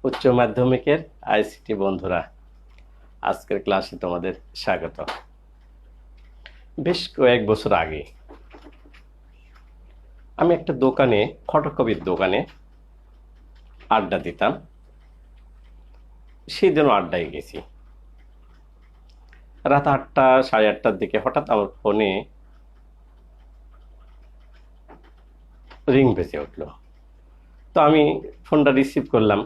উচ্চ মাধ্যমিকের আইসিটি বন্ধুরা, আজকের ক্লাসে তোমাদের স্বাগত। বেশ কয়েক বছর আগে আমি একটা দোকানে, ফটোকপির দোকানে আড্ডা দিতাম। সেদিনও আড্ডায় গেছি। রাত 8টা, সাড়ে 8টার দিকে হঠাৎ আমার ফোনে রিং বেজে উঠলো। তো আমি ফোনটা রিসিভ করলাম।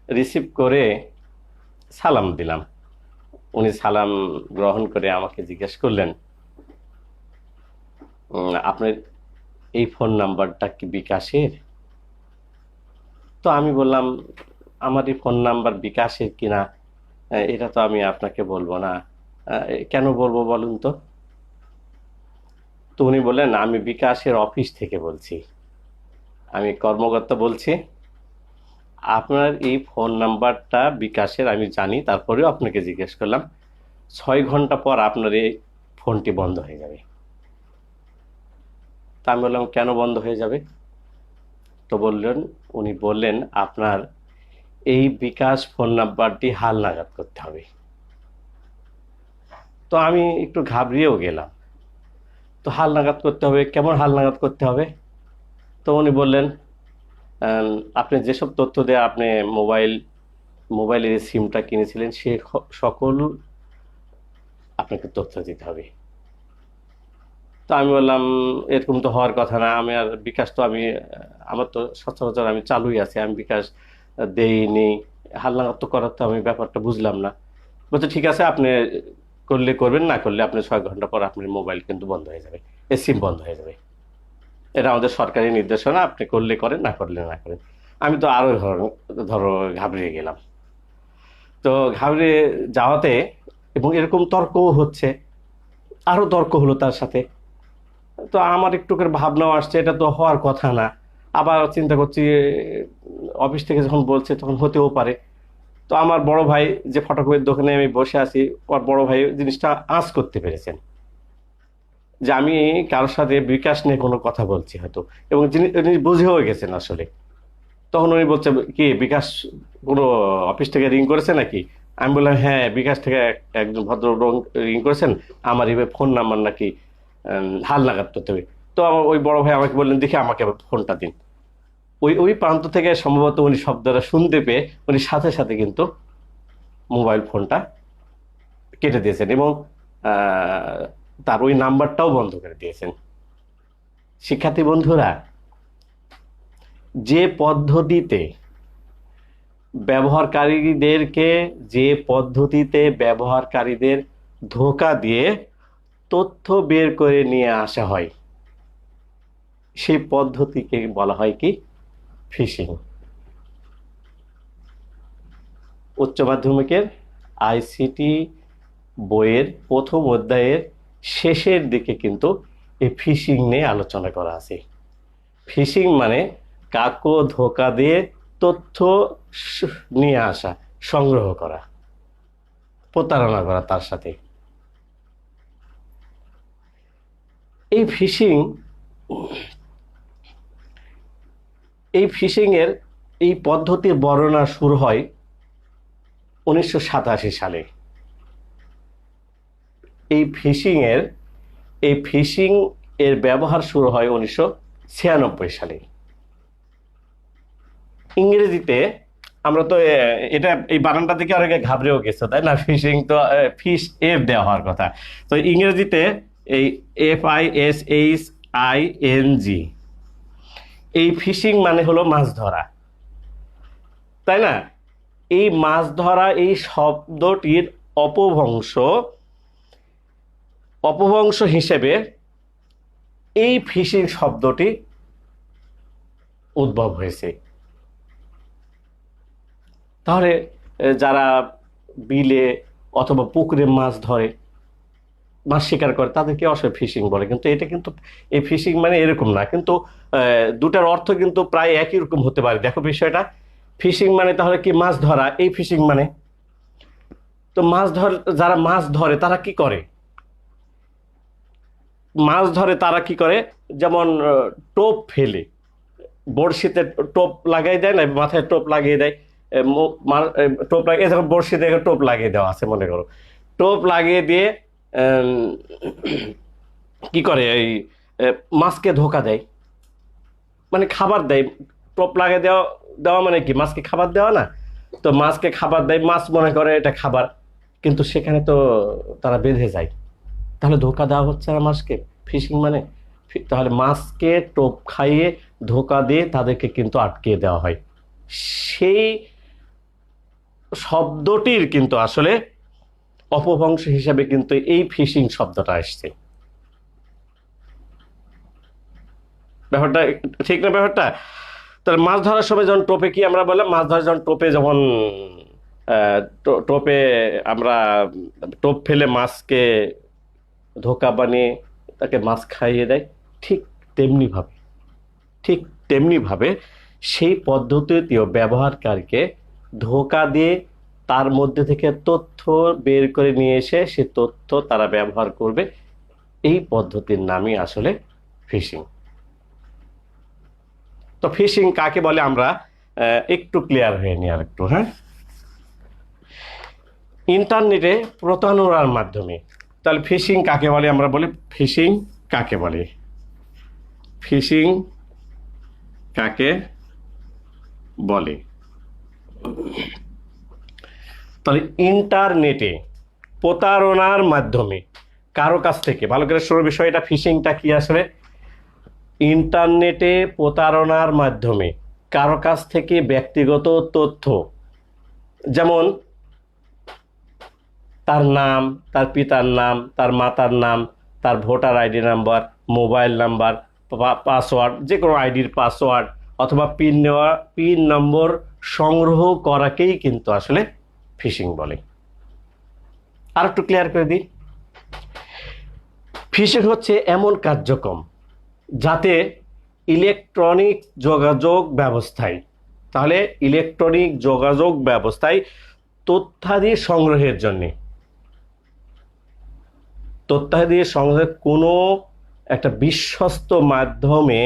রিসিভ করে সালাম দিলাম। উনি সালাম গ্রহণ করে আমাকে জিজ্ঞেস করলেন, আপনার এই ফোন নাম্বারটা কি বিকাশের? তো আমি বললাম, আমার এই ফোন নাম্বার বিকাশের কিনা এটা তো আমি আপনাকে বলবো না। কেন বলবো বলুন তো? তো উনি বললেন, আমি বিকাশের অফিস থেকে বলছি, আমি কর্মকর্তা বলছি। আপনার এই ফোন নাম্বারটা বিকাশের আমি জানি, তারপরেও আপনাকে জিজ্ঞেস করলাম। 6 ঘন্টা পর আপনার এই ফোনটি বন্ধ হয়ে যাবে। তা আমি বললাম, কেন বন্ধ হয়ে যাবে? তো উনি বললেন, আপনার এই বিকাশ ফোন নাম্বারটি হালনাগাদ করতে হবে। তো আমি একটু ঘাবড়িয়েও গেলাম। তো হালনাগাদ করতে হবে, কেমন হালনাগাদ করতে হবে? তো উনি বললেন, আপনি যেসব তথ্য দিয়ে আপনি মোবাইলের সিমটা কিনেছিলেন সে সকল আপনাকে তথ্য দিতে হবে। তো আমি বললাম, এরকম তো হওয়ার কথা না। আমি আর বিকাশ তো আমার তো সচরাচর আমি চালুই আছে, আমি বিকাশ দেইনি। হালনাগাদ তো করার তো আমি ব্যাপারটা বুঝলাম না। বলছে, ঠিক আছে, আপনি করলে করবেন, না করলে আপনি 6 ঘন্টা পর আপনার মোবাইল কিন্তু বন্ধ হয়ে যাবে, সিম বন্ধ হয়ে যাবে। এটা আমাদের সরকারি নির্দেশনা, আপনি করলে করেন, না করলে না করেন। আমি তো আরো ধরো ঘাবড়িয়ে গেলাম। তো ঘাবড়িয়ে যাওয়াতে, এবং এরকম তর্কও হচ্ছে, আরো তর্ক হলো তার সাথে। তো আমার একটু করে ভাবনাও আসছে, এটা তো হওয়ার কথা না। আবার চিন্তা করছি, অফিস থেকে যখন বলছে তখন হতেও পারে। তো আমার বড় ভাই, যে ফটোকপির দোকানে আমি বসে আছি, ওর বড় ভাই জিনিসটা আঁচ করতে পেরেছেন যে আমি কারোর সাথে বিকাশ নিয়ে কোনো কথা বলছি হয়তো, এবং উনি বুঝেও গেছেন আসলে। তখন উনি বলছে, কি বিকাশ কোনো অফিস থেকে রিং করেছে নাকি? আমি বললাম, হ্যাঁ, বিকাশ থেকে একজন ভদ্রলোক রিং করেছেন, আমার এই ফোন নাম্বার নাকি হালনাগাদ করতে হবে। তো আমার ওই বড় ভাই আমাকে বললেন, দেখি আমাকে ফোনটা দিন। ওই ওই প্রান্ত থেকে সম্ভবত উনি শব্দটা শুনতে পেয়ে উনি সাথে সাথে কিন্তু মোবাইল ফোনটা কেটে দিয়েছেন, এবং আহ, তার ওই নাম্বারটাও বন্ধ করে দিয়েছেন। শিক্ষার্থী বন্ধুরা, যে পদ্ধতিতে ব্যবহারকারীদেরকে যে পদ্ধতিতে ব্যবহারকারীদের ধোঁকা দিয়ে তথ্য বের করে নিয়ে আসা হয়, সেই পদ্ধতিকে বলা হয় কি? ফিশিং। উচ্চ মাধ্যমিকের আইসিটি বইয়ের প্রথম অধ্যায়ের শেষের দিকে কিন্তু এই ফিশিং নিয়ে আলোচনা করা আছে। ফিশিং মানে কাকো ধোঁকা দিয়ে তথ্য নিয়ে আসা, সংগ্রহ করা, প্রতারণা করা তার সাথে। এই ফিশিং এই ফিশিং এর এই পদ্ধতির বর্ণনা শুরু হয় 1987 সালে। এই ফিশিং এর ব্যবহার শুরু হয় 1996 সালে। ইংরেজিতে আমরা তো এটা এই বানানটা থেকে অনেকে ঘাবড়েও গেছে, তাই না? ফিশিং তো ফিশ এফ দেওয়া হওয়ার কথা। তো ইংরেজিতে এই FISHING, এই ফিশিং মানে হলো মাছ ধরা, তাই না? এই মাছ ধরা, এই শব্দটির অপভ্রংশ হিসেবে এই ফিশিং শব্দটি উদ্ভব হয়েছে। তাহলে যারা বিলে অথবা পুকুরে মাছ ধরে, মাছ শিকার করে, তাদেরকে অবশ্যই ফিশিং বলে। কিন্তু এটা কিন্তু, এই ফিশিং মানে এরকম না, কিন্তু দুটার অর্থ কিন্তু প্রায় একই রকম হতে পারে। দেখো বিষয়টা, ফিশিং মানে তাহলে কি? মাছ ধরা। এই ফিশিং মানে, তো যারা মাছ ধরে তারা কি করে? যেমন টোপ ফেলে, বড়শিতে টোপ লাগাই দেয় না, মাথায় টোপ লাগিয়ে দেয়, টোপ লাগিয়ে যখন বড়শিতে টোপ লাগিয়ে দেওয়া আছে মনে করো, টোপ লাগিয়ে দিয়ে আম, কি করে এই মাছকে ধোকা দেয়, মানে খাবার দেয়। টোপ লাগিয়ে দেওয়া দেওয়া মানে কি, মাছকে খাবার দেওয়া না? তো মাছকে খাবার দেয়, মাছ মনে করে এটা খাবার, কিন্তু সেখানে তো তারা বেঁধে যায়। তাহলে ধোকা দেওয়া হচ্ছে না মাছকে, ফিশিং মানে। তাহলে মাছকে টোপ খাইয়ে ধোকা দিয়ে তাদেরকে কিন্তু আটকিয়ে দেওয়া হয়। সেই শব্দটির কিন্তু আসলে অপভ্রংশ হিসাবে কিন্তু এই ফিশিং শব্দটা আসছে। ব্যাপারটা ঠিক না ব্যাপারটা? তাহলে মাছ ধরার সময় যখন টোপে, কি আমরা বললাম, মাছ ধরার যখন টোপে, যখন টোপে আমরা টোপ ফেলে মাছকে ধোকা বানিয়ে তাকে মাছ খাইয়ে দেয়, ঠিক তেমনি ভাবে ঠিক তেমনি ভাবে সেই পদ্ধতিতেও ব্যবহারকারীকে ধোকা দিয়ে তার মধ্যে থেকে তথ্য বের করে নিয়ে এসে সে তথ্য তারা ব্যবহার করবে। এই পদ্ধতির নামই আসলে ফিশিং। তো ফিশিং কাকে বলে আমরা একটু ক্লিয়ার হয়ে নিই আর একটু। হ্যাঁ, ইন্টারনেটে প্রতারণার মাধ্যমে, তাহলে ফিশিং কাকে বলে? আমরা বলি ফিশিং কাকে বলে, ফিশিং কাকে বলে। তাহলে ইন্টারনেটে প্রতারণার মাধ্যমে কারো কাছ থেকে, ভালো করে শুরু বিষয়টা, ফিশিংটা কি আসলে? ইন্টারনেটে প্রতারণার মাধ্যমে কারো কাছ থেকে ব্যক্তিগত তথ্য, যেমন তার নাম, তার পিতার নাম, তার মাতার নাম, তার voter ID number, mobile number, password, যে কোনো আইডির পাসওয়ার্ড অথবা পিন নম্বর সংগ্রহ করাকেই কিন্তু আসলে ফিশিং বলে। আর একটু ক্লিয়ার করে দিই, ফিশিং হচ্ছে এমন কার্যক্রম যাতে ইলেকট্রনিক যোগাযোগ ব্যবস্থায়, তাহলে ইলেকট্রনিক যোগাযোগ ব্যবস্থায় তথ্যাদি সংগ্রহের জন্যে, তথ্যাদি সংগ্রহের কোনো একটা বিশ্বস্ত মাধ্যমে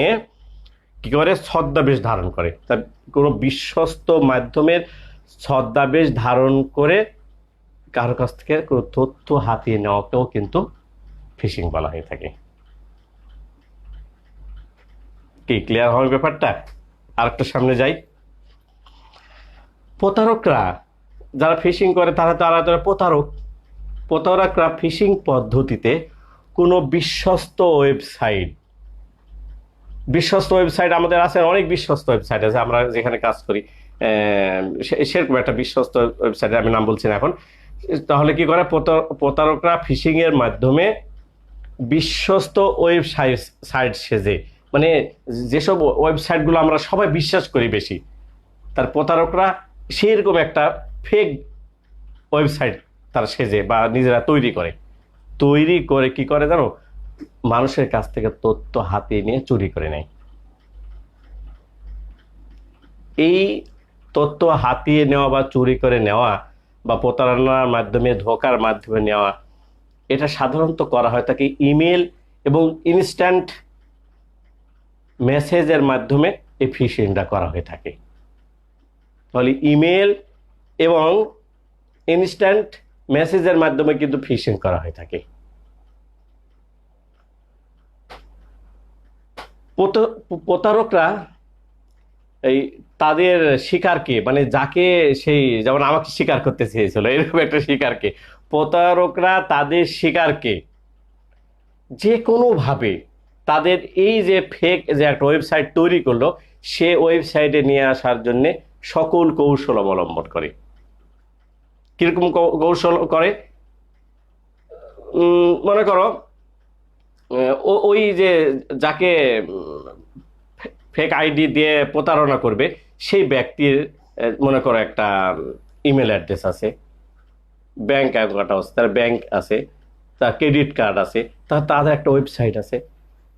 কি করে ছদ্মাবেশ ধারণ করে, তার কোনো বিশ্বস্ত মাধ্যমের ছদ্মাবেশ ধারণ করে কারো কাছ থেকে কোনো তথ্য হাতিয়ে নেওয়াকেও কিন্তু ফিশিং বলা হয়ে থাকে। কি ক্লিয়ার হবে ব্যাপারটা? আরেকটা সামনে যাই। প্রতারকরা যারা ফিশিং করে তারা তারা প্রতারকরা ফিশিং পদ্ধতিতে কোনো বিশ্বস্ত ওয়েবসাইট আমাদের আছে, অনেক বিশ্বস্ত ওয়েবসাইট আছে, আমরা যেখানে কাজ করি সেরকম একটা বিশ্বস্ত ওয়েবসাইট, আমি নাম বলছি না এখন। তাহলে কি করে প্রতারকরা ফিশিং এর মাধ্যমে বিশ্বস্ত ওয়েবসাইট সেজে, মানে যেসব ওয়েবসাইটগুলো আমরা সবাই বিশ্বাস করি বেশি, তার প্রতারকরা সেরকম একটা ফেক ওয়েবসাইট তারা সেজে বা নিজেরা তৈরি করে কি করে জানো, মানুষের কাছ থেকে তথ্য হাতিয়ে নিয়ে চুরি করে নেয়। এই তথ্য হাতিয়ে নেওয়া বা চুরি করে নেওয়া বা প্রতারণার মাধ্যমে, ধোকার মাধ্যমে নেওয়া, এটা সাধারণত করা হয় থাকে ইমেল এবং ইনস্ট্যান্ট মেসেজের মাধ্যমে এই ফিশিংটা করা হয়ে থাকে। তাহলে ইমেল এবং ইনস্ট্যান্ট মেসেজের মাধ্যমে কিন্তু ফিশিং করা হয়ে থাকে। প্রতারকরা এই তাদের শিকারকে, মানে যাকে, সেই যেমন আমাকে শিকার করতে চেয়েছিল এরকম একটা শিকারকে, প্রতারকরা তাদের শিকারকে যে কোনোভাবে তাদের এই যে ফেক যে একটা ওয়েবসাইট তৈরি করলো, সে ওয়েবসাইটে নিয়ে আসার জন্য সকল কৌশল অবলম্বন করে। কিরকম কৌশল করে? মনে করো ওই যে যাকে ফেক আইডি দিয়ে প্রতারণা করবে, সেই ব্যক্তির মনে করো একটা ইমেল অ্যাড্রেস আছে, ব্যাংক অ্যাকাউন্ট আছে, তার ব্যাংক আছে, তার ক্রেডিট কার্ড আছে, তাদের একটা ওয়েবসাইট আছে।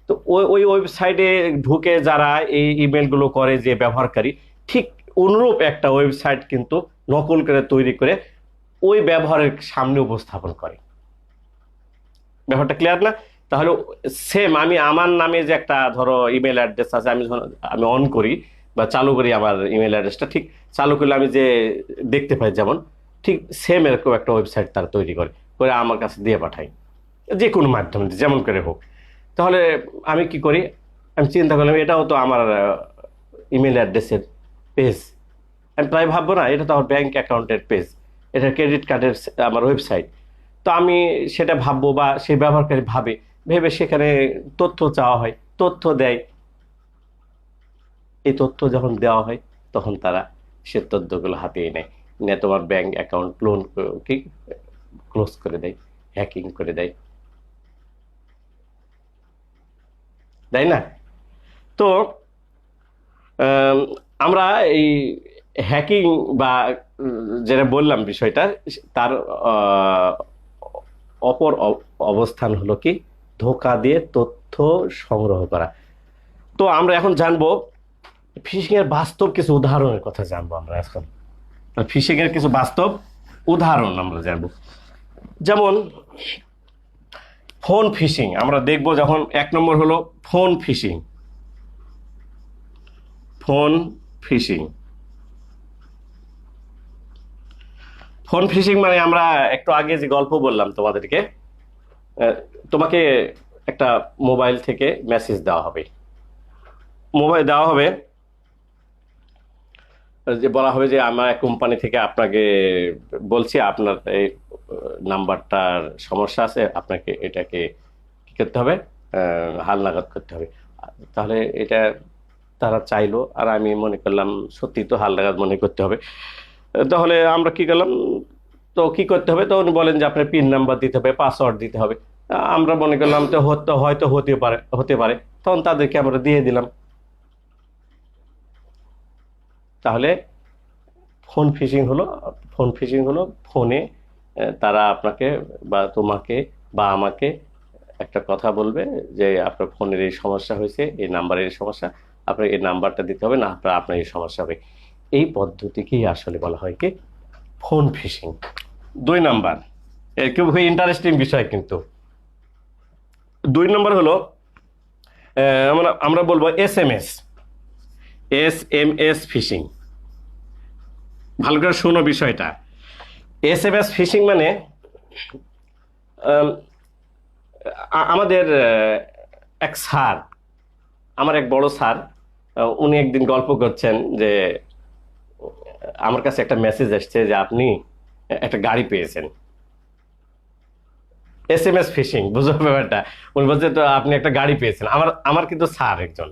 তো ওই ওয়েবসাইটে ঢুকে যারা এই ইমেলগুলো করে, যে ব্যবহারকারী, ঠিক অনুরূপ একটা ওয়েবসাইট কিন্তু নকল করে তৈরি করে ওই ব্যবহারের সামনে উপস্থাপন করে। ব্যাপারটা ক্লিয়ার না? তাহলে সেম আমি আমার নামে যে একটা ধরো ইমেল অ্যাড্রেস আছে, আমি অন করি বা চালু করি আমার ইমেল অ্যাড্রেসটা, ঠিক চালু করলে আমি যে দেখতে পাই যেমন, ঠিক সেম এরকম একটা ওয়েবসাইট তারা তৈরি করে করে আমার কাছে দিয়ে পাঠায়, যে কোনো মাধ্যমে দিয়ে, যেমন করে হোক। তাহলে আমি কি করি, আমি চিন্তা করলাম এটাও তো আমার ইমেল অ্যাড্রেসের পেজ, আমি প্রায় ভাববো না এটা তো আমার ব্যাংক অ্যাকাউন্টের পেজ, এটা ক্রেডিট কার্ডের আমার ওয়েবসাইট। তো আমি সেটা ভাববো বা সেই ব্যবহারকারী ভাবে, ভেবে সেখানে তথ্য চাওয়া হয়, তথ্য দেয়। এই তথ্য যখন দেওয়া হয় তখন তারা সে তথ্যগুলো হাতিয়ে নেয়, নিয়ে তোমার ব্যাংক অ্যাকাউন্ট লোন কি ক্লোজ করে দেয়, হ্যাকিং করে দেয়, তাই না? তো আম, আমরা এই হ্যাকিং বা যেটা বললাম বিষয়টা, তার আহ, অপর অবস্থান হলো কি, ধোঁকা দিয়ে তথ্য সংগ্রহ করা। তো আমরা এখন জানবো ফিশিং এর বাস্তব কিছু উদাহরণের কথা জানবো আমরা এখন। ফিশিং এর কিছু বাস্তব উদাহরণ আমরা জানবো। যেমন ফোন ফিশিং আমরা দেখবো, যখন 1 নম্বর হলো phone phishing. Phone phishing, phone phishing মানে আমরা একটু আগে যে গল্প বললাম তোমাদেরকে, আহ, তোমাকে একটা মোবাইল থেকে মেসেজ দেওয়া হবে, মোবাইল দেওয়া হবে, যে বলা হবে যে আমার এক কোম্পানি থেকে আপনাকে বলছি আপনার এই নাম্বারটার সমস্যা আছে, আপনাকে এটাকে কি করতে হবে, হালনাগাদ করতে হবে। তাহলে এটা তারা চাইলো, আর আমি মনে করলাম সত্যি তো হালনাগাদ মনে করতে হবে। তাহলে আমরা কি করলাম, তো কি করতে হবে, তো উনি বলেন যে আপনার পিন নাম্বার দিতে হবে, পাসওয়ার্ড দিতে হবে। আমরা মনে করলাম তো হয়তো হতে পারে, তখন তাদেরকে আমরা দিয়ে দিলাম। তাহলে ফোন ফিশিং হলো, ফোনে তারা আপনাকে বা তোমাকে বা আমাকে একটা কথা বলবে যে আপনার ফোনের এই সমস্যা হয়েছে, এই নাম্বারের এই সমস্যা, আপনার এই নাম্বারটা দিতে হবে, না আপনার এই সমস্যা হবে। এই পদ্ধতিকেই আসলে বলা হয় কি, ফোন ফিশিং। 2 নাম্বার, এর খুবই ইন্টারেস্টিং বিষয় কিন্তু। 2 নম্বর হলো আমরা বলবো এস এম এস ফিশিং। ভালো করে শোনো বিষয়টা। এস ফিশিং মানে আম, আমাদের এক স্যার, আমার এক বড় স্যার, উনি একদিন গল্প করছেন যে আমার কাছে একটা মেসেজ আসছে যে আপনি একটা গাড়ি পেয়েছেন। এস ফিশিং, বুঝো ব্যাপারটা? উনি বলছে তো আপনি একটা গাড়ি পেয়েছেন, আমার আমার কিন্তু স্যার একজন।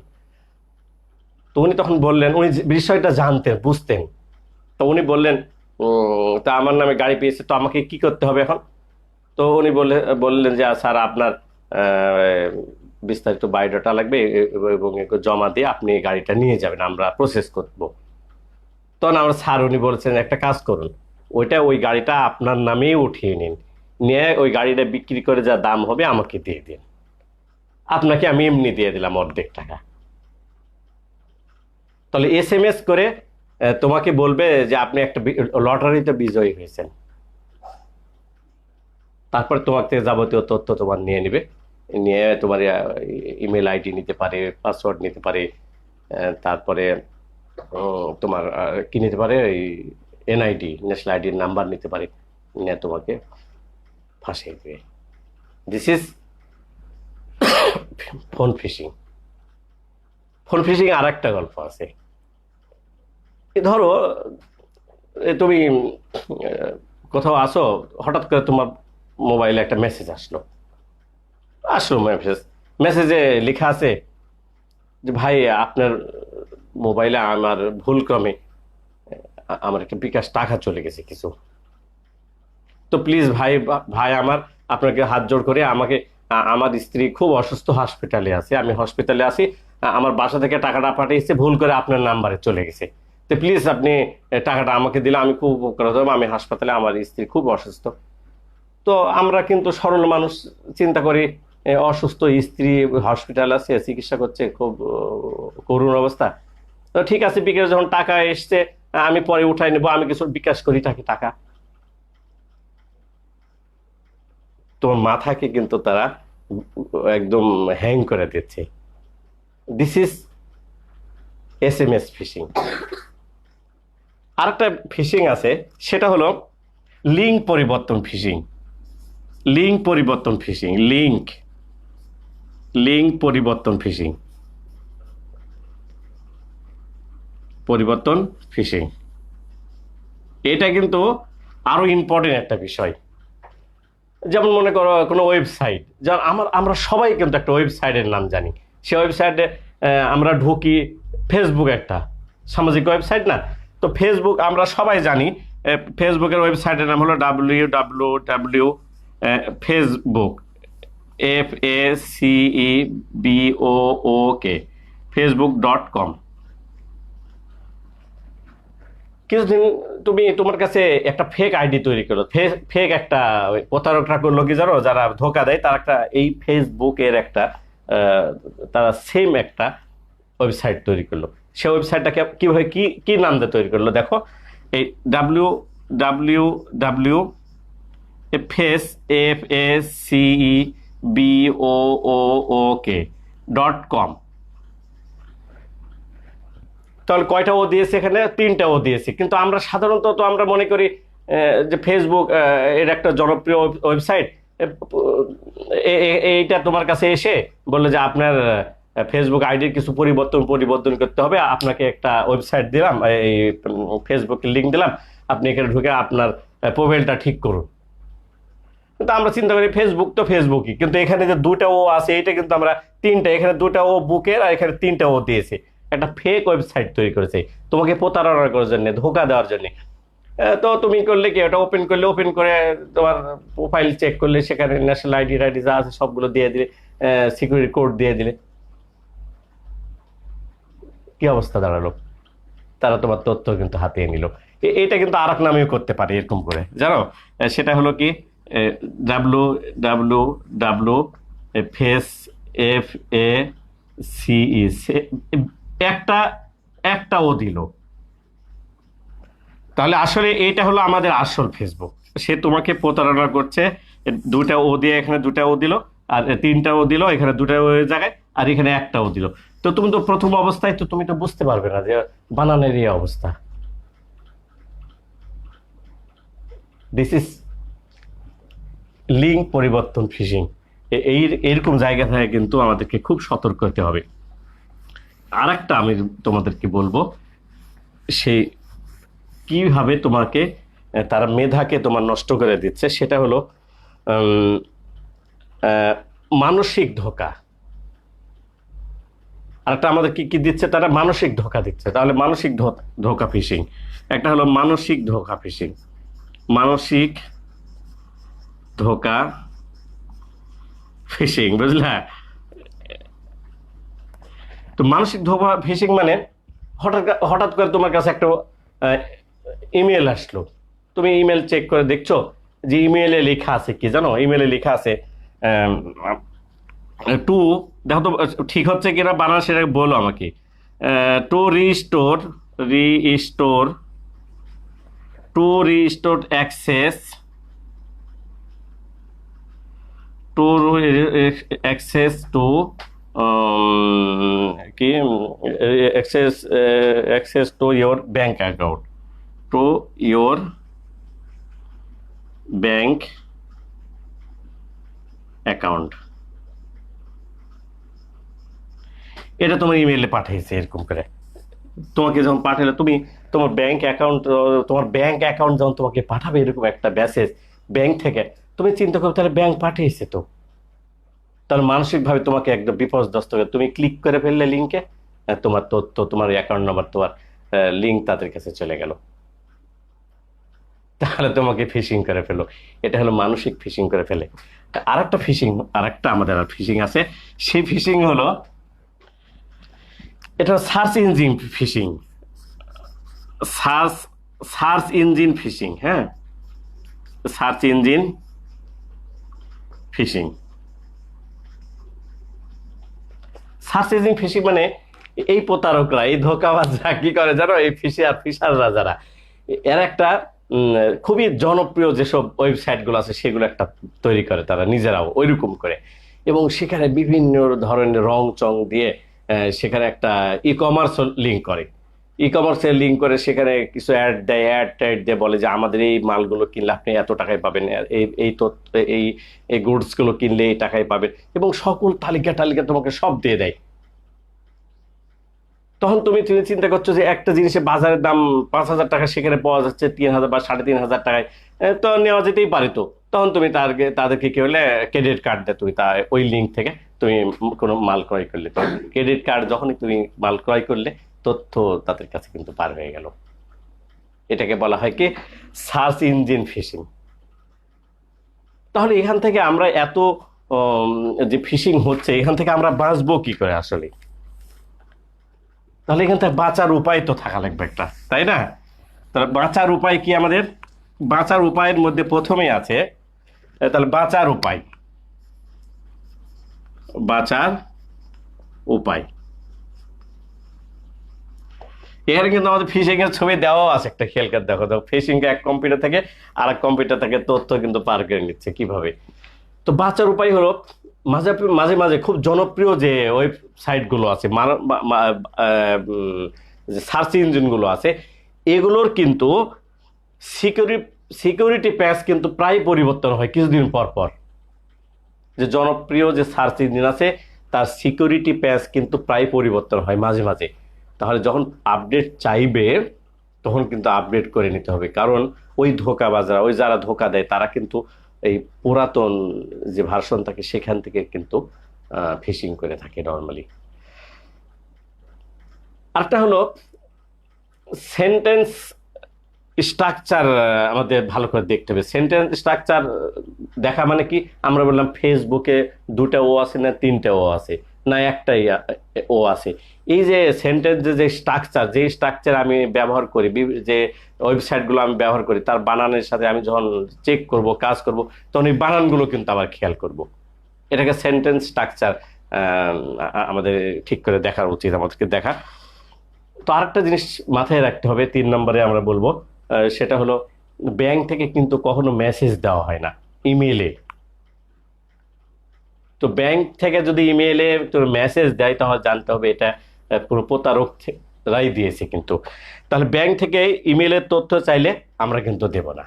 তো উনি তখন বললেন, উনি বিষয়টা জানতেন, বুঝতেন। তো উনি বললেন, তা আমার নামে গাড়ি পেয়েছে, তো আমাকে কি করতে হবে এখন? তো উনি বললেন যে স্যার আপনার আহ, বিস্তারিত বায়োডাটা লাগবে, এবং এগুলো জমা দিয়ে আপনি এই গাড়িটা নিয়ে যাবেন, আমরা প্রসেস করব। তখন আমরা স্যার, উনি বলছেন একটা কাজ করুন, ওই গাড়িটা আপনার নামেই উঠিয়ে নিন, নিয়ে ওই গাড়িটা বিক্রি করে যা দাম হবে আমাকে দিয়ে দিন, আপনাকে আমি এমনি দিয়ে দিলাম অর্ধেক টাকা। তাহলে করে তোমাকে বলবে যে আপনি একটা লটারিতে বিজয়ী হয়েছেন, তারপর তোমার থেকে যাবতীয় তথ্য তোমার নিয়ে নিবে, নিয়ে তোমার ইমেল আইডি নিতে পারে, পাসওয়ার্ড নিতে পারে, তারপরে তোমার কি নিতে পারে, এই এনআইডি, ন্যাশনাল আইডির নাম্বার নিতে পারে, নিয়ে তোমাকে ফাঁসিয়ে দেবে। This is phone phishing. Phone phishing আর একটা গল্প আছে। ধরো তুমি কোথাও আসো, হঠাৎ করে তোমার মোবাইলে একটা মেসেজ আসলো মেসেজে লেখা আছে যে ভাই আপনার মোবাইলে আমার ভুলক্রমে আমার একটা বিকাশ টাকা চলে গেছে কিছু, তো প্লিজ ভাই, আমার আপনাকে হাত জোড় করে আমাকে, আমার স্ত্রী খুব অসুস্থ, হসপিটালে আছে, আমি হসপিটালে আছি, আমার বাসা থেকে টাকাটা পাঠিয়েছে, ভুল করে আপনার নাম্বারে চলে গেছে, তো প্লিজ আপনি টাকাটা আমাকে দিলে আমি খুব উপকৃত হব, আমি হাসপাতালে, আমার স্ত্রী খুব অসুস্থ। তো আমরা কিন্তু সরল মানুষ চিন্তা করি, অসুস্থ স্ত্রী হসপিটাল আছে, চিকিৎসা করছে, খুব করুণ অবস্থা, তো ঠিক আছে, বিকাশ যখন টাকা এসছে আমি পরে উঠাই নেবো, আমি কিছু বিকাশ করি তাকে টাকা। তোমার মাথাকে কিন্তু তারা একদম হ্যাং করে দিচ্ছে। This is SMS phishing. আরেকটা ফিশিং আছে, সেটা হলো লিঙ্ক পরিবর্তন ফিশিং। লিঙ্ক পরিবর্তন ফিশিং, লিঙ্ক পরিবর্তন ফিশিং, পরিবর্তন ফিশিং। এটা কিন্তু আরো ইম্পর্টেন্ট একটা বিষয়। যেমন মনে করো কোনো ওয়েবসাইট, যেমন আমরা সবাই কিন্তু একটা ওয়েবসাইটের নাম জানি। সে ওয়েবসাইটে আমরা ঢুকি, ফেসবুক একটা সামাজিক ওয়েবসাইট না? তো ফেসবুক আমরা সবাই জানি, ফেসবুকের ওয়েবসাইটের নাম হলো www ফেসবুক, FACEBOOK, facebook.com। কিছুদিন তোমার কাছে একটা ফেক আইডি তৈরি করলো, ফেক একটা প্রতারকরা করলো কি জানো, যারা ধোকা দেয় তার একটা এই ফেসবুকের একটা তারা সেম একটা ওয়েবসাইট তৈরি করলো। সে ওয়েবসাইটটাকে কিভাবে কি কি নাম দিয়ে তৈরি করলো দেখো, এই www FACEBOOK.com। তাহলে কয়টা ও দিয়েছে এখানে? 3টা ও দিয়েছে। কিন্তু আমরা সাধারণত তো আমরা মনে করি যে ফেসবুক এর একটা জনপ্রিয় ওয়েবসাইট। এইটা তোমার কাছে এসে বললো যে আপনার ফেসবুক আইডির কিছু পরিবর্তন করতে হবে, আপনাকে একটা ওয়েবসাইট দিলাম, এই ফেসবুকের লিঙ্ক দিলাম, আপনি এখানে ঢুকে আপনার প্রোফাইলটা ঠিক করুন। কিন্তু আমরা চিন্তা করি ফেসবুক তো ফেসবুকই, কিন্তু এখানে যে 2টা ও আছে, এইটা কিন্তু আমরা 3টা, এখানে 2টা ও বুকের আর এখানে 3টা ও দিয়েছে। একটা ফেক ওয়েবসাইট তৈরি করেছে তোমাকে প্রতারণা করার জন্য, ধোকা দেওয়ার জন্য। তো তুমি করলে কি, ওটা ওপেন করে তোমার প্রোফাইল চেক করলে সেখানে ন্যাশনাল আইডি যা আছে সবগুলো দিয়ে দিলে, সিকিউরিটি কোড দিয়ে দিলে, কি অবস্থা দাঁড়ালো? তারা তোমার তথ্য কিন্তু হাতিয়ে নিল। এটা কিন্তু আর এক নামেও করতে পারে এরকম করে, জানো? সেটা হলো কি, www ফেস FACE, একটা ও দিল। তাহলে আসলে এইটা হলো আমাদের আসল ফেসবুক। সে তোমাকে প্রতারণা করছে, 2টা ও দিয়ে এখানে 2টা ও দিল, আর 3টা ও দিল এখানে 2টা ও জায়গায়, আর এখানে একটা ও দিল। তো তুমি তো প্রথম অবস্থায় তো তুমি তো বুঝতে পারবে না যে বানানের এই অবস্থা। দিস ইজ লিঙ্ক পরিবর্তন ফিশিং। এইরকম জায়গা থেকে কিন্তু আমাদেরকে খুব সতর্ক হতে হবে। আর একটা আমি তোমাদেরকে বলবো, সেই কিভাবে তোমাকে তারা মেধাকে তোমার নষ্ট করে দিচ্ছে, সেটা হলো মানসিক ধোকা। আর একটা আমাদের কি কি দিচ্ছে, তারা মানসিক ধোকা দিচ্ছে। তাহলে মানসিক ধোকা ফিশিং, একটা হলো মানসিক ধোকা ফিশিং, মানসিক ধোকা ফিশিং, বুঝলা? তো মানসিক ধোকা ফিশিং মানে হঠাৎ করে তোমার কাছে একটা ইমেল আসলো, তুমি ইমেল চেক করে দেখছো যে ইমেলে লেখা আছে কি জানো, ইমেলে লেখা আছে টু, দেখো তো ঠিক হচ্ছে কিনা বানান, সেটা বলো আমাকে। To restore access, to access to কি access to your bank account, to your bank account. এটা তোমার ইমেইলে পাঠিয়েছে এরকম করে। তোমাকে যখন পাঠালে, তুমি তোমার ব্যাংক অ্যাকাউন্ট যখন তোমাকে পাঠাবে এরকম একটা মেসেজ ব্যাংক থেকে, তুমি চিন্তা করো তাহলে ব্যাংক পাঠিয়েছে তো, তাহলে মানসিকভাবে তোমাকে একদম বিপর্যস্ত হবে। তুমি ক্লিক করে ফেললে লিঙ্কে, তোমার তথ্য, তোমার অ্যাকাউন্ট নাম্বার, তোমার লিঙ্ক তাদের কাছে চলে গেল, তাহলে তোমাকে ফিশিং করে ফেলো। এটা হলো মানসিক ফিশিং করে ফেলে। আরেকটা আমাদের ফিশিং আছে, সেই ফিশিং হলো, এটা search engine phishing, search engine phishing. হ্যাঁ, search engine phishing. Search engine phishing মানে এই প্রতারকরা, এই ধোঁকাবাজরা কি করে জানো, এই ফিশাররা যারা, এর একটা খুবই জনপ্রিয় যেসব ওয়েবসাইট গুলো আছে সেগুলো একটা তৈরি করে তারা নিজেরাও ওইরকম করে। এবং সেখানে বিভিন্ন ধরনের রং চং দিয়ে সেখানে একটা ই কমার্স লিঙ্ক করে, ই কমার্সের লিঙ্ক করে সেখানে কিছু অ্যাড দেয়, অ্যাড ট্যাড দিয়ে বলে যে আমাদের এই মালগুলো কিনলে আপনি এত টাকায় পাবেন, এই এই তথ্য এই এই গুডসগুলো কিনলে এই টাকায় পাবেন, এবং সকল তালিকা টালিকা তোমাকে সব দিয়ে দেয়। তখন তুমি তুমি চিন্তা করছো যে একটা জিনিসের বাজারের দাম 5,000 টাকা, সেখানে পাওয়া যাচ্ছে 3,000 বা 3,500 টাকায়, তো নেওয়া যেতেই পারে। তো তখন তুমি তাদেরকে কি হলে ক্রেডিট কার্ড দেয়, তুমি তা ওই লিঙ্ক থেকে তুমি কোনো মাল ক্রয় করলে, তো ক্রেডিট কার্ড যখনই তুমি মাল ক্রয় করলে তথ্য তাদের কাছে কিন্তু পার হয়ে গেল। এটাকে বলা হয় কি সার্চ ইঞ্জিন ফিশিং। তাহলে এখান থেকে আমরা এত যে ফিশিং হচ্ছে, এখান থেকে আমরা বাঁচবো কি করে আসলে? তাহলে এখান থেকে বাঁচার উপায় তো থাকা লাগবে একটা, তাই না? তাহলে বাঁচার উপায় কি আমাদের? বাঁচার উপায়ের মধ্যে প্রথমেই আছে, তাহলে বাঁচার উপায়, বাঁচার উপায়। এখানে কিন্তু আমাদের ফিশিং এর ছবি দেওয়াও আছে একটা, খেয়াল করে দেখো। দেখো ফিশিং এক কম্পিউটার থেকে আর এক কম্পিউটার থেকে তথ্য কিন্তু পার করে নিচ্ছে কিভাবে। তো বাঁচার উপায় হলো, মাঝে মাঝে মাঝে খুব জনপ্রিয় যে ওয়েবসাইটগুলো আছে, যে সার্চ ইঞ্জিনগুলো আছে, এগুলোর কিন্তু সিকিউরিটি প্যাচ কিন্তু প্রায় পরিবর্তন হয় কিছুদিন পর পর। যে জনপ্রিয় যে সার্চ ইঞ্জিন আছে তার সিকিউরিটি প্যাচ কিন্তু প্রায় পরিবর্তন হয় মাঝে মাঝে। তাহলে যখন আপডেট চাইবে তখন কিন্তু আপডেট করে নিতে হবে, কারণ ওই ধোঁকাবাজরা, ওই যারা ধোঁকা দেয়, তারা কিন্তু এই পুরাতন যে ভার্সন থাকে সেখান থেকে কিন্তু ফিশিং করে থাকে নর্মালি। আরেকটা হলো সেন্টেন্স স্ট্রাকচার, আমাদের ভালো করে দেখতে হবে। সেন্টেন্স স্ট্রাকচার দেখা মানে কি? আমরা বললাম ফেসবুকে 2টা ও আছে না 3টা ও আছে না একটাই ও আছে। এই যে সেন্টেন্সের যে স্ট্রাকচার, যে স্ট্রাকচার আমি ব্যবহার করি, যে ওয়েবসাইটগুলো আমি ব্যবহার করি, তার বানানের সাথে আমি যখন চেক করব, কাজ করব, তখন এই বানানগুলো কিন্তু আবার খেয়াল করব। এটাকে সেন্টেন্স স্ট্রাকচার আমাদের ঠিক করে দেখার উচিত, আমাদেরকে দেখা। তো আরেকটা জিনিস মাথায় রাখতে হবে, 3 নম্বরে আমরা বলবো, সেটা হলো ব্যাংক থেকে কিন্তু কখনো মেসেজ দেওয়া হয় না, ইমেইলে। তো ব্যাংক থেকে যদি ইমেইলে তোর মেসেজ দেয় তাহলে জানতে হবে এটা কোনো প্রতারকরাই দিয়েছে কিন্তু। তাহলে ব্যাংক থেকে ইমেইলের তথ্য চাইলে আমরা কিন্তু দেব না।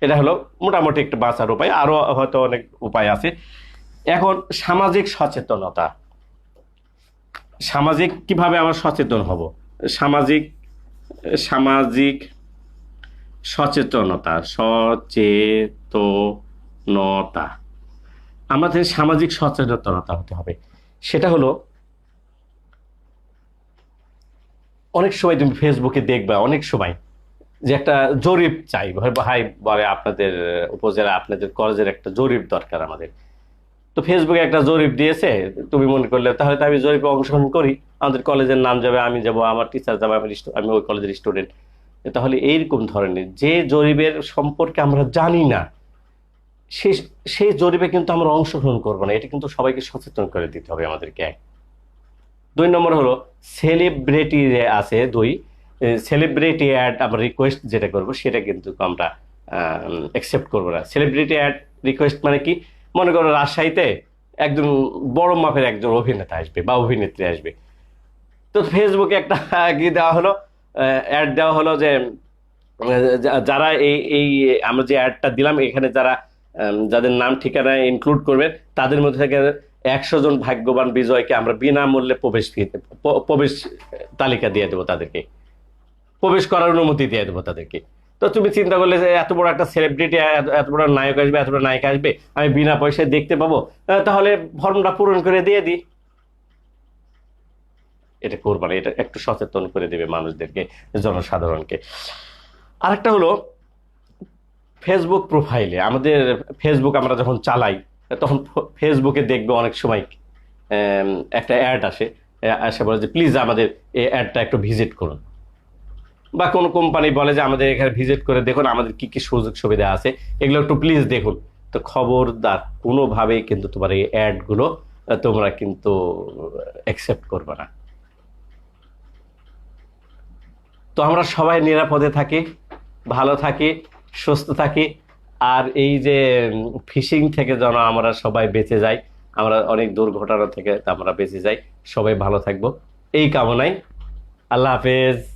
এটা হলো মোটামুটি একটা বাঁচার উপায়, আরো হয়তো অনেক উপায় আছে। এখন সামাজিক সচেতনতা, সামাজিক কিভাবে আমরা সচেতন হব? সামাজিক সামাজিক সচেতনতা, সচেতনতা, আমাদের সামাজিক সচেতনতা হতে হবে। সেটা হলো, অনেক সময় তুমি ফেসবুকে দেখবা অনেক সময় যে একটা জরিপ চাই, ভাই বলে আপনাদের উপজেলা, আপনাদের কলেজের একটা জরিপ দরকার আমাদের। তো ফেসবুকে একটা জরিপ দিয়েছে, তুমি মনে করলে তাহলে তো আমি জরিপে অংশগ্রহণ করি, আমাদের কলেজের নাম যাবে, আমি যাব, আমার টিচার যাবে, আমি ওই কলেজের স্টুডেন্ট। তাহলে এইরকম ধরনের যে জরিপের সম্পর্কে আমরা জানি না, সেই সেই জরিপে কিন্তু আমরা অংশগ্রহণ করবো না। এটা কিন্তু সবাইকে সচেতন করে দিতে হবে আমাদেরকে। 2 নম্বর হলো সেলিব্রিটি আছে, সেলিব্রিটি অ্যাড আমরা রিকোয়েস্ট যেটা করবো সেটা কিন্তু আমরা অ্যাকসেপ্ট করবো না। সেলিব্রিটি অ্যাড রিকোয়েস্ট মানে কি? মনে করো রাজশাহীতে একজন বড় মাপের একজন অভিনেতা আসবে বা অভিনেত্রী আসবে, তো ফেসবুকে একটা কি দেওয়া হলো, অ্যাড দেওয়া হলো যে যারা এই এই আমরা যে অ্যাডটা দিলাম, এখানে যারা যাদের নাম ঠিকানা ইনক্লুড করবে তাদের মধ্যে থেকে 100 জন ভাগ্যবান বিজয়কে আমরা বিনামূল্যে প্রবেশ তালিকা দিয়ে দেবো, তাদেরকে প্রবেশ করার অনুমতি দিয়ে দেবো তাদেরকে। তো তুমি চিন্তা করলে যে এত বড় একটা সেলিব্রিটি, এত বড় নায়ক আসবে, এত বড় নায়িকা আসবে, আমি বিনা পয়সায় দেখতে পাবো, তাহলে ফর্মটা পূরণ করে দিয়ে দিই। এটা করবা না, এটা একটু সচেতন করে দেবে মানুষদেরকে, জনসাধারণকে। আরেকটা হলো ফেসবুক প্রোফাইলে, আমাদের ফেসবুক আমরা যখন চালাই তখন ফেসবুকে দেখবে অনেক সময় একটা অ্যাড আসে, আসে বলে যে প্লিজ আমাদের এই অ্যাডটা একটু ভিজিট করুন, বা কোনো কোম্পানি বলে যে আমাদের এখানে ভিজিট করে দেখুন আমাদের কি কি সুযোগ সুবিধা আছে, এগুলো একটু প্লিজ দেখুন। তো খবরদার কোনোভাবেই কিন্তু তোমার এই অ্যাডগুলো তোমরা কিন্তু অ্যাকসেপ্ট করবে না। তো আমরা সবাই নিরাপদে থাকি, ভালো থাকি, সুস্থ থাকি। আর এই যে ফিশিং থেকে যেন আমরা সবাই বেঁচে যাই, আমরা অনেক দুর্ঘটনা থেকে আমরা বেঁচে যাই, সবাই ভালো থাকবো এই কামনায়। আল্লাহ হাফেজ।